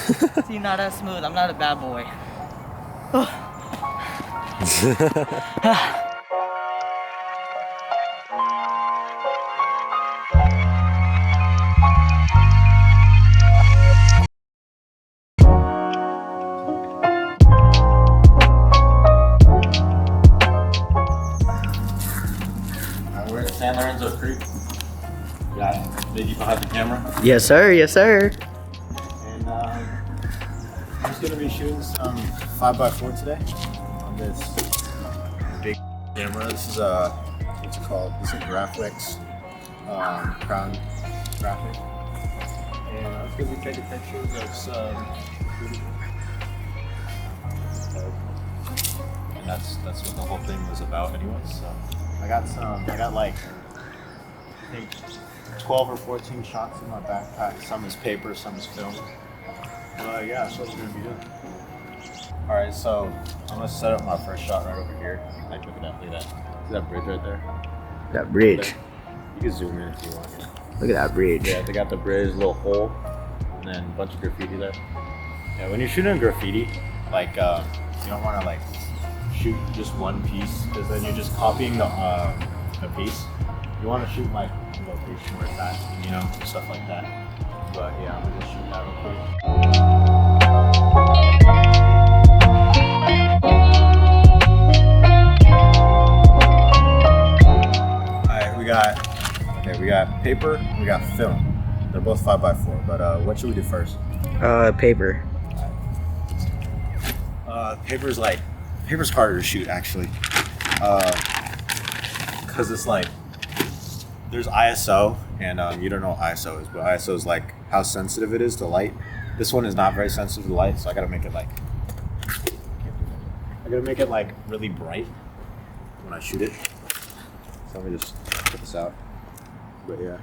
See, not as smooth. I'm not a bad boy. We're at San Lorenzo Creek. Got Biggie behind the camera. Yes, sir. Yes, sir. And I'm just gonna be shooting some 5x4 today on this big camera. This is what's it called? This is a Graphics Crown graphic. And I'm just gonna be taking pictures of some. And that's what the whole thing was about, anyway. So I got like I think 12 or 14 shots in my backpack. Some is paper, some is film. Yeah, that's what we're gonna be doing. All right, so I'm gonna set up my first shot right over here. Like, look at that, see that bridge right there? That bridge. You can zoom in if you want. Look at that bridge. Yeah, they got the bridge, little hole, and then a bunch of graffiti there. Yeah, when you're shooting graffiti, like you don't want to like shoot just one piece, because then you're just copying the piece. You want to shoot like the location where it's at, you know, stuff like that. But yeah, I'm gonna just shoot that real quick. Alright, we got paper, we got film. They're both 5x4, but what should we do first? Paper. Paper's harder to shoot actually. Cause it's like, there's ISO, and you don't know what ISO is, but ISO is like how sensitive it is to light. This one is not very sensitive to light, so I gotta make it like really bright when I shoot it. So let me just put this out. But yeah.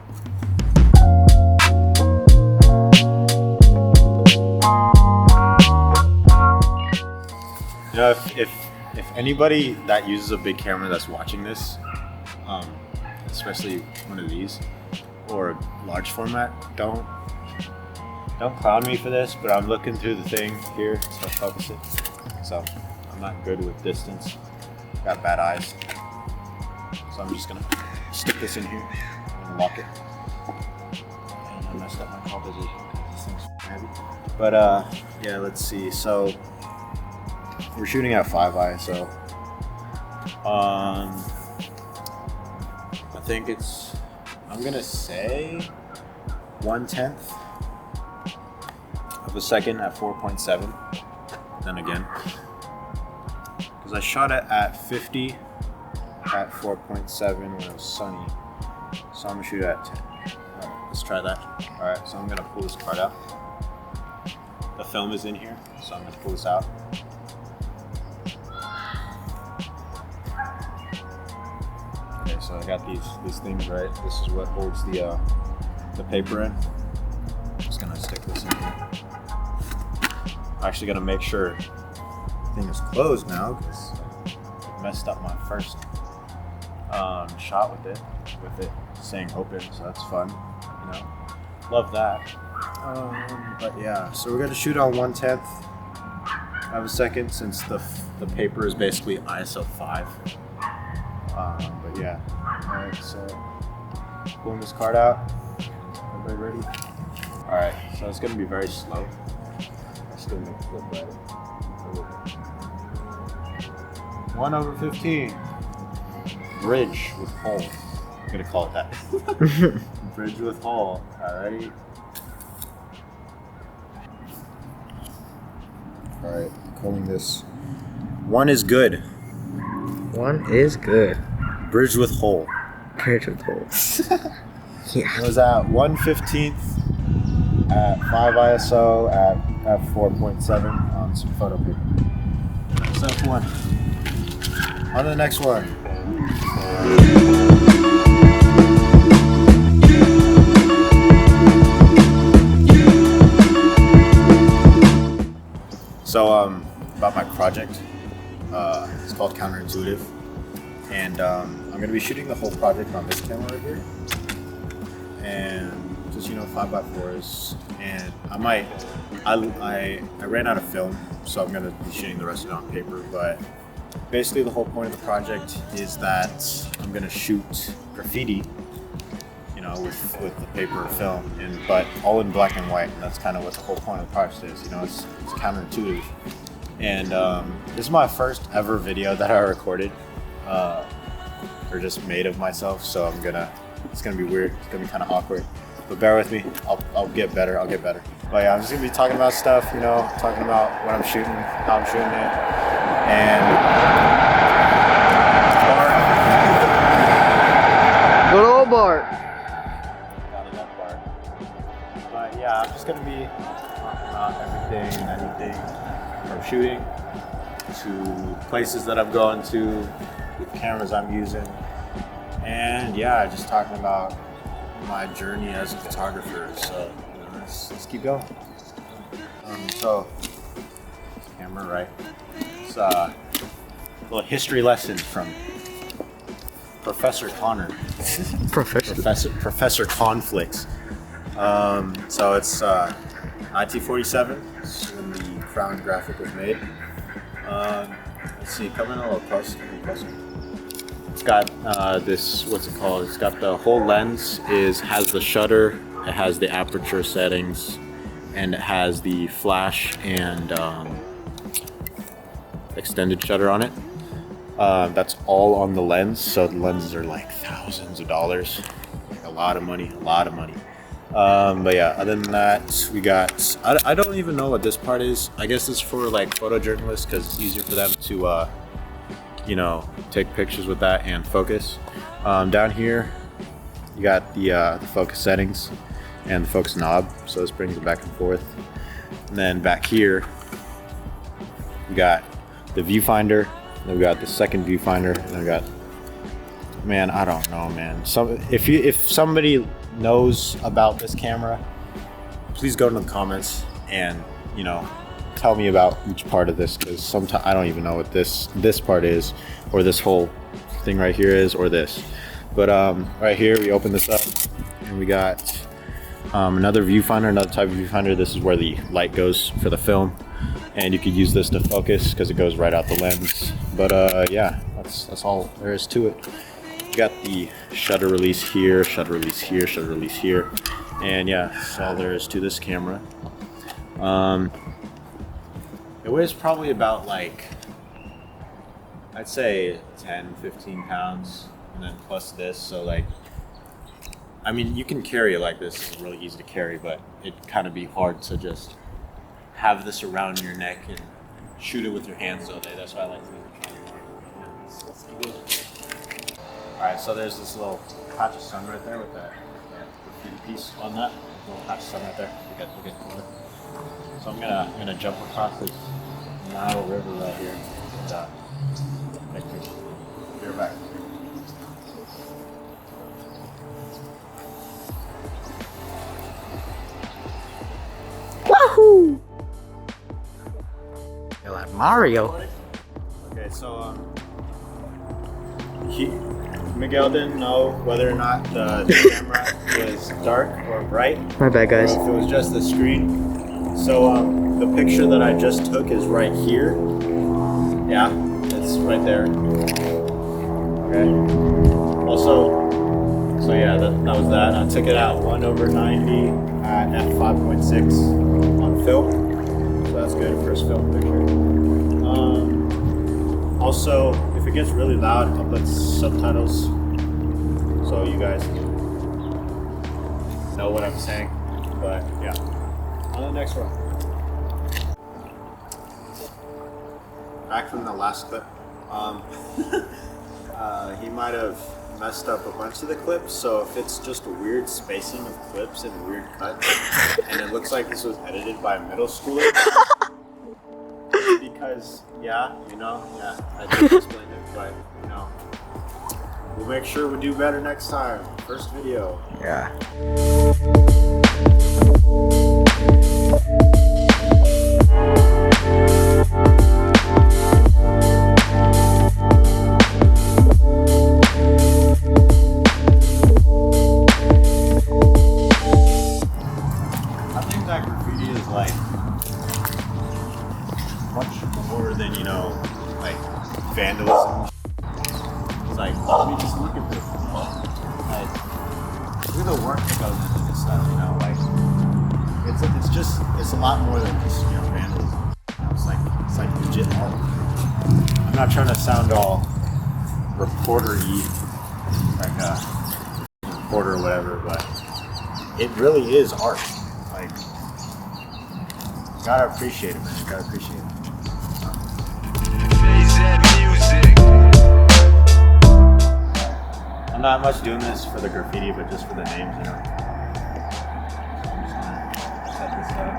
You know, if anybody that uses a big camera that's watching this, especially one of these or a large format, don't clown me for this, but I'm looking through the thing here to focus it. So I'm not good with distance. Got bad eyes. So I'm just gonna stick this in here and lock it. And I messed up my composition because this thing's heavy. But yeah, let's see. So we're shooting at 5 ISO. I think I'm gonna say 1/10 of a second at 4.7. Then again, because I shot it at 50 at 4.7 when it was sunny. So I'm gonna shoot it at 10. All right, let's try that. All right, so I'm gonna pull this card out. The film is in here, so I'm gonna pull this out. Okay, so I got these things right. This is what holds the paper in. I'm just gonna stick this in here. I'm actually gonna make sure the thing is closed now because I messed up my first shot with it saying open, so that's fun, you know. Love that. But yeah, so we're gonna shoot on 1/10 of a second since the paper is basically ISO 5. But yeah, all right, so pulling this card out. Everybody ready? All right, so it's gonna be very slow. I still make it look better. 1/15. Bridge with hole. I'm gonna call it that. Bridge with hole. Alrighty. Alright, calling this. One is good. One is good. Bridge with hole. Bridge with hole. Yeah. It was at 1/15 at 5 ISO at 4.7 on some photo paper. That's one. On to the next one. So about my project, it's called Counterintuitive, and I'm going to be shooting the whole project on this camera right here, and just 5x4s, and I ran out of film, so I'm gonna be shooting the rest of it on paper. But basically, the whole point of the project is that I'm gonna shoot graffiti, you know, with the paper film, but all in black and white. And that's kind of what the whole point of the project is. You know, it's counterintuitive. And this is my first ever video that I recorded, or just made of myself. So it's gonna be weird. It's gonna be kind of awkward. But bear with me. I'll get better. I'll get better. But yeah, I'm just gonna be talking about stuff. You know, talking about what I'm shooting, how I'm shooting it, and Good old Bart. Gotta love Bart. But yeah, I'm just gonna be talking about everything and anything from shooting to places that I'm going to, the cameras I'm using, and yeah, just talking about my journey as a photographer. So you know, let's keep going. So camera, right? It's a little history lesson from Professor Connor. Professor Conflicts. So it's 1947 when the Crown graphic was made. Let's see, come in a little closer. It's got this, what's it called? It's got the whole lens has the shutter, it has the aperture settings, and it has the flash and extended shutter on it. That's all on the lens, so the lenses are like thousands of dollars, like a lot of money. But yeah, other than that, we got, I don't even know what this part is. I guess it's for like photojournalists because it's easier for them to you know, take pictures with that and focus. Down here you got the focus settings and the focus knob, so this brings it back and forth. And then back here we got the viewfinder, then we got the second viewfinder, and then we got, man, I don't know, man. If somebody knows about this camera, please go to the comments and, you know, tell me about each part of this, because sometimes I don't even know what this part is, or this whole thing right here is, or this. But right here we open this up and we got another viewfinder, another type of viewfinder. This is where the light goes for the film, and you could use this to focus because it goes right out the lens. But yeah, that's all there is to it. You got the shutter release here, shutter release here, shutter release here, and yeah, that's all there is to this camera. It weighs probably about, like, I'd say 10-15 pounds, and then plus this, so like, I mean, you can carry it like this. It's really easy to carry, but it'd kind of be hard to just have this around your neck and shoot it with your hands all day. That's why I like to use it. Let's keep going. Alright, so there's this little patch of sun right there with that graffiti piece on that. Little patch of sun right there. Look at. So I'm gonna jump across this Nile River right here and make pictures. Be right back. Wahoo! You're like Mario. Okay, so Miguel didn't know whether or not the camera was dark or bright. My bad, guys. Or if it was just the screen. So the picture that I just took is right here. Yeah, it's right there. Okay. Also, so yeah, that was that. I took it at 1/90 at f5.6 on film. So that's good, first film picture. Also, if it gets really loud, I'll put subtitles so you guys know what I'm saying. But yeah. On the next one. Back from the last clip. He might have messed up a bunch of the clips, so if it's just a weird spacing of clips and weird cuts, and it looks like this was edited by a middle schooler, because, yeah, I just explained it, but, we'll make sure we do better next time. First video. Yeah. I think that graffiti is like much more than, you know, like vandalism. It's like, I mean, just look at this. Like, look at the work that goes into this stuff, you know, like, it's a lot more than just, you know, vandalism. You know, it's like legit art. I'm not trying to sound all reporter-y, like a reporter or whatever, but it really is art. Like, you gotta appreciate it, man. You gotta appreciate it. FAYZED music. I'm not much doing this for the graffiti, but just for the names, you know. So I'm just gonna set this up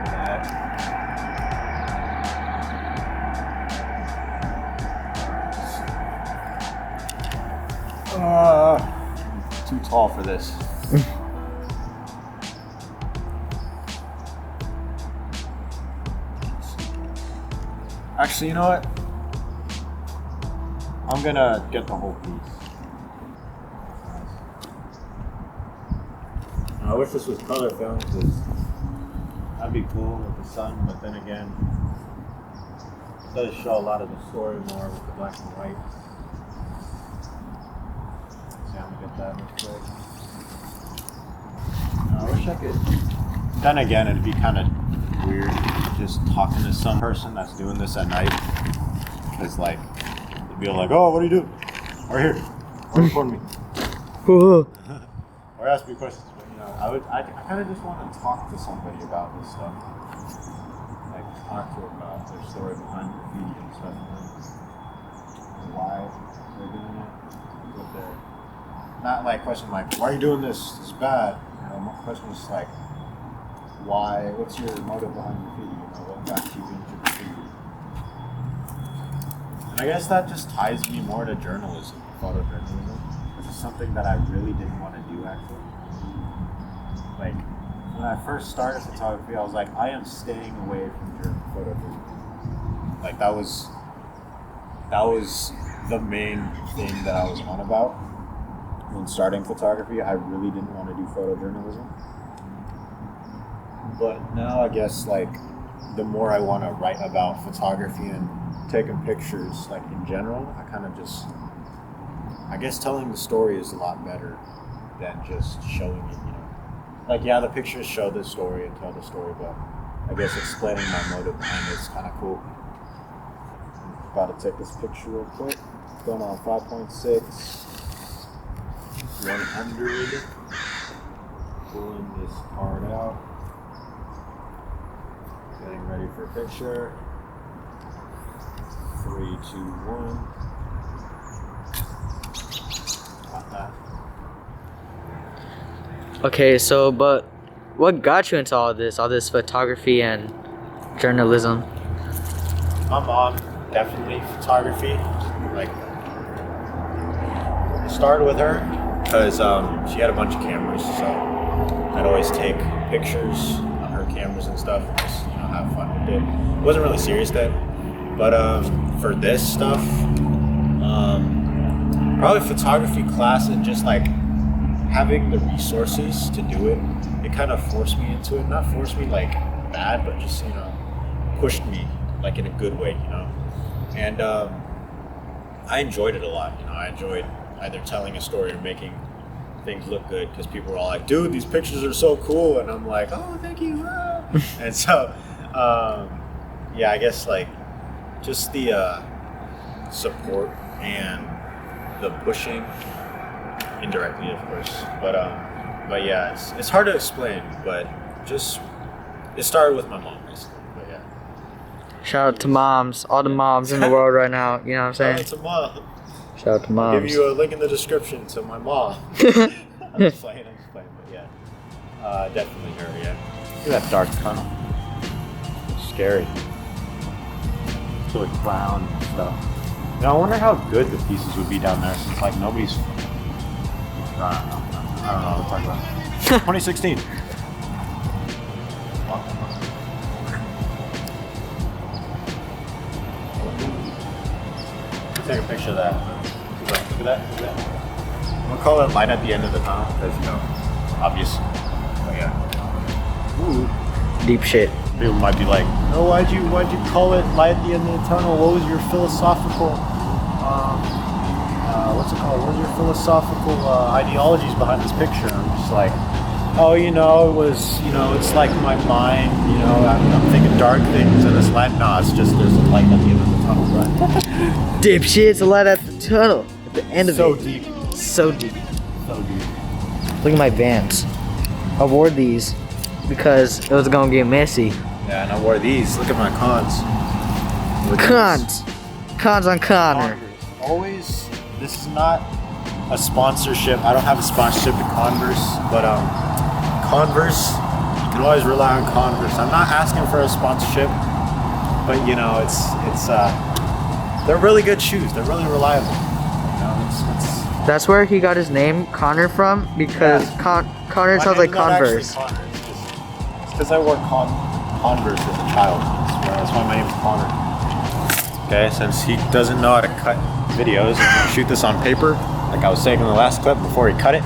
for that. Too tall for this. Actually, you know what? I'm gonna get the whole piece. I wish this was color film because that'd be cool with the sun, but then again, it does show a lot of the story more with the black and white. See, I'm gonna get that real quick. I wish I could. Then again, it'd be kind of weird just talking to some person that's doing this at night, because like they'd be like, "Oh, what do you do? Right here, or record me, or ask me questions." But you know, I kind of just want to talk to somebody about this stuff, like talk to them about their story behind graffiti and stuff, and why they're doing it. What they're not like question like, "Why are you doing this? It's bad." You know, my question is like, why? What's your motive behind graffiti? You know, what got you into graffiti? And I guess that just ties me more to journalism, photojournalism, which is something that I really didn't want to do actually. Like when I first started photography, I was like, I am staying away from photojournalism. Like that was the main thing that I was on about when starting photography. I really didn't want to do photojournalism. But now I guess like the more I want to write about photography and taking pictures like in general, I kind of just, I guess telling the story is a lot better than just showing it, you know. Like yeah, the pictures show the story and tell the story, but I guess explaining my motive behind it is kind of cool. I'm about to take this picture real quick. Going on 5.6, 100, pulling this card out. Getting ready for a picture. 3, 2, 1. Got that. Okay, so but what got you into all this photography and journalism? My mom, definitely photography. Like, it started with her because she had a bunch of cameras, so I'd always take pictures on her cameras and stuff, and just, you know, have fun with it. It wasn't really serious then, but for this stuff, probably photography class and just like having the resources to do it, it kind of forced me into it. Not forced me like bad, but just, you know, pushed me like in a good way, you know. And I enjoyed it a lot. You know, I enjoyed either telling a story or making things look good, because people were all like, "Dude, these pictures are so cool," and I'm like, "Oh, thank you." And so, yeah, I guess like just the support and the pushing, indirectly, of course. But yeah, it's hard to explain. But just it started with my mom, basically. But yeah. Shout out to moms, all the moms in the world right now. You know what I'm saying? Shout out to mom. Shout out to I'll moms. give you a link in the description to my mom. I'm just playing, but yeah. Definitely her, yeah. Look at that dark tunnel. It's scary. So like clown stuff. Now I wonder how good the pieces would be down there, since like nobody's. I don't know what to talk about. 2016. Take a picture of that. Look at that. I'm gonna call it light at the end of the tunnel because, you know, obvious. But yeah. Ooh. Deep shit. People might be like, "Oh, why'd you call it light at the end of the tunnel? What was your philosophical, what's it called? What was your philosophical ideologies behind this picture?" I'm just like, "Oh, it was, it's like my mind, I'm thinking dark things and this light. Nah, it's just there's a light at the end of the tunnel, right?" Dipshit, it's a light at the tunnel. At the end of So it. deep. So deep. So deep. Look at my Vans. I wore these because it was gonna get messy. Yeah, and I wore these. Look at my cons. Look at Cons. Cons on Connor. Converse. Always, this is not a sponsorship. I don't have a sponsorship to Converse, but Converse, you can always rely on Converse. I'm not asking for a sponsorship, but it's they're really good shoes. They're really reliable. That's where he got his name, Connor, from, because Connor sounds like Converse. It's because I wore Converse as a child. That's why my name's Connor. Okay, since he doesn't know how to cut videos, I'm gonna shoot this on paper, like I was saying in the last clip, before he cut it,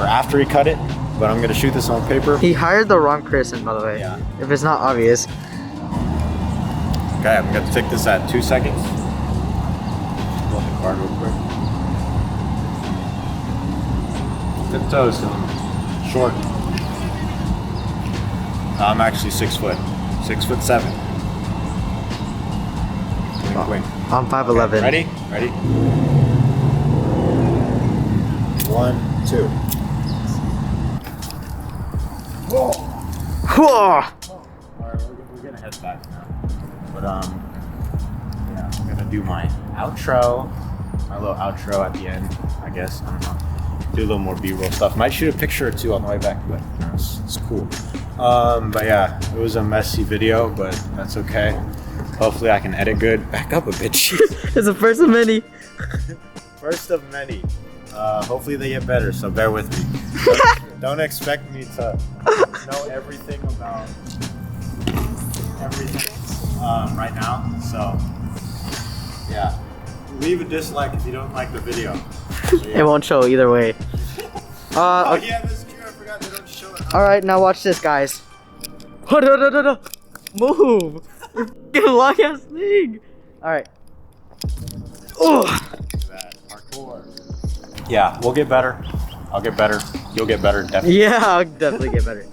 or after he cut it, but I'm gonna shoot this on paper. He hired the wrong person, by the way. Yeah. If it's not obvious. Okay, I'm gonna take this at 2 seconds. Pull the card real quick. Tiptoes, short. I'm actually 6 foot. 6'7". Wink, wink. I'm 5'11". Okay, ready? 1, 2. Whoa! Whoa! Alright, we're gonna head back now. But yeah, I'm gonna do my outro. My little outro at the end, I guess. I don't know. Do a little more B-roll stuff. Might shoot a picture or two on the way back, but it's cool. But yeah, it was a messy video, but that's okay. Hopefully I can edit good. Back up a bit, jeez. It's the first of many. First of many. Hopefully they get better, so bear with me. Don't expect me to know everything about everything right now. So yeah, leave a dislike if you don't like the video. So, yeah. It won't show either way. Oh yeah, that's true. I forgot they don't show it. Alright, now watch this, guys. Move! You're fucking long ass thing! Alright. Oh! Hardcore. Yeah, we'll get better. I'll get better. You'll get better, definitely. Yeah, I'll definitely get better.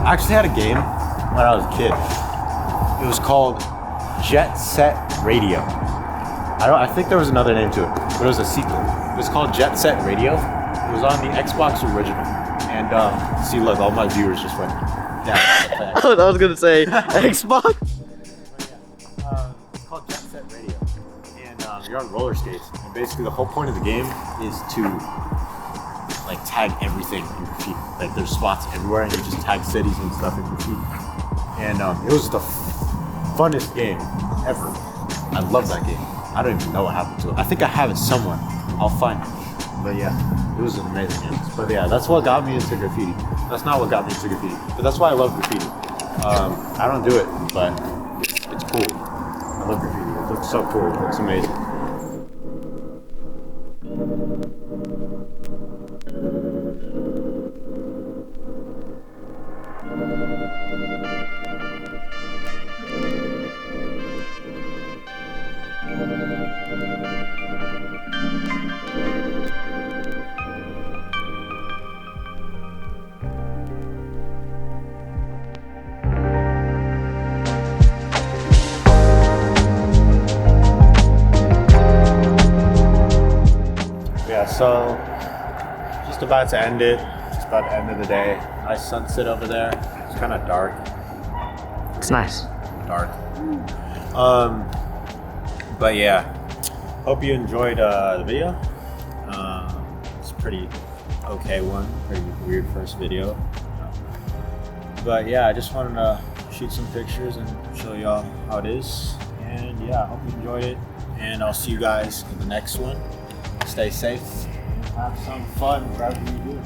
I actually had a game when I was a kid. It was called Jet Set Radio. I think there was another name to it, but it was a sequel. It was called Jet Set Radio. It was on the Xbox original. And see, look, all my viewers just went down. I was gonna say Xbox. It's called Jet Set Radio, and you're on roller skates. And basically, the whole point of the game is to like tag everything in graffiti. Like there's spots everywhere, and you just tag cities and stuff in graffiti. And it was the funnest game ever. I love that game. I don't even know what happened to it. I think I have it somewhere. I'll find it. But yeah, it was an amazing game. But yeah, that's what got me into graffiti. That's not what got me into graffiti, but that's why I love graffiti. I don't do it, but it's cool. I love graffiti. It looks so cool. It looks amazing. Yeah, so just about to end it. Just about the end of the day. Nice sunset over there. It's kind of dark. It's nice. Dark. But yeah, hope you enjoyed the video. It's a pretty okay one. Pretty weird first video. But yeah, I just wanted to shoot some pictures and show y'all how it is. And yeah, I hope you enjoyed it. And I'll see you guys in the next one. Stay safe and have some fun wherever you do.